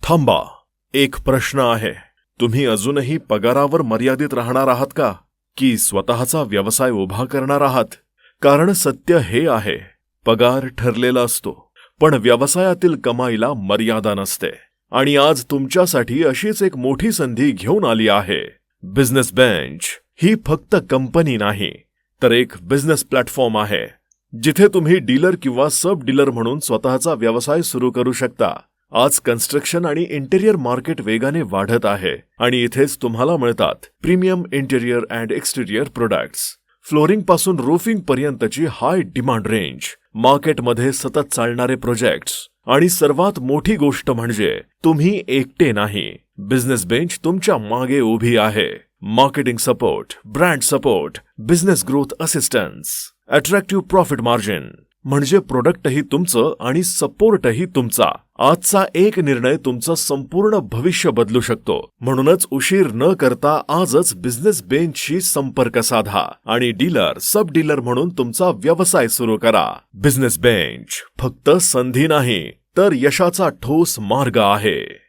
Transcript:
थांबा, एक प्रश्न आहे. तुम्ही अजूनही पगारावर मर्यादित राहणार आहात का? की स्वतःचा व्यवसाय उभा करणार आहात? कारण सत्य हे आहे, पगार ठरलेला असतो, पण व्यवसायातील कमाईला मर्यादा नसते. आणि आज तुमच्यासाठी अशीच एक मोठी संधी घेऊन आली आहे. बिझनेस बेंच ही फक्त कंपनी नाही, तर एक बिझनेस प्लॅटफॉर्म आहे, जिथे तुम्ही डीलर किंवा सब डीलर म्हणून स्वतःचा व्यवसाय सुरू करू शकता. आज कन्स्ट्रक्शन आणि इंटेरियर मार्केट वेगाने वाढत आहे आणि इथेच तुम्हाला मिळतात premium interior and exterior products. Flooring पासून रूफिंग पर्यंतची हाय डिमांड रेंज, मार्केटमध्ये सतत चालणारे प्रोजेक्ट्स आणि सर्वात मोठी गोष्ट म्हणजे तुम्ही एकटे नाही. बिझनेस बेंच तुमच्या मागे उभी आहे. Marketing support, brand support, business growth assistance, attractive profit margin, म्हणजे प्रोडक्टही तुमचं आणि सपोर्टही तुमचा. आजचा एक निर्णय तुमचं संपूर्ण भविष्य बदलू शकतो. म्हणूनच उशीर न करता आजच बिझनेस बेंचशी संपर्क साधा आणि डीलर, सब डीलर म्हणून तुमचा व्यवसाय सुरू करा. बिझनेस बेंच फक्त संधी नाही, तर यशाचा ठोस मार्ग आहे.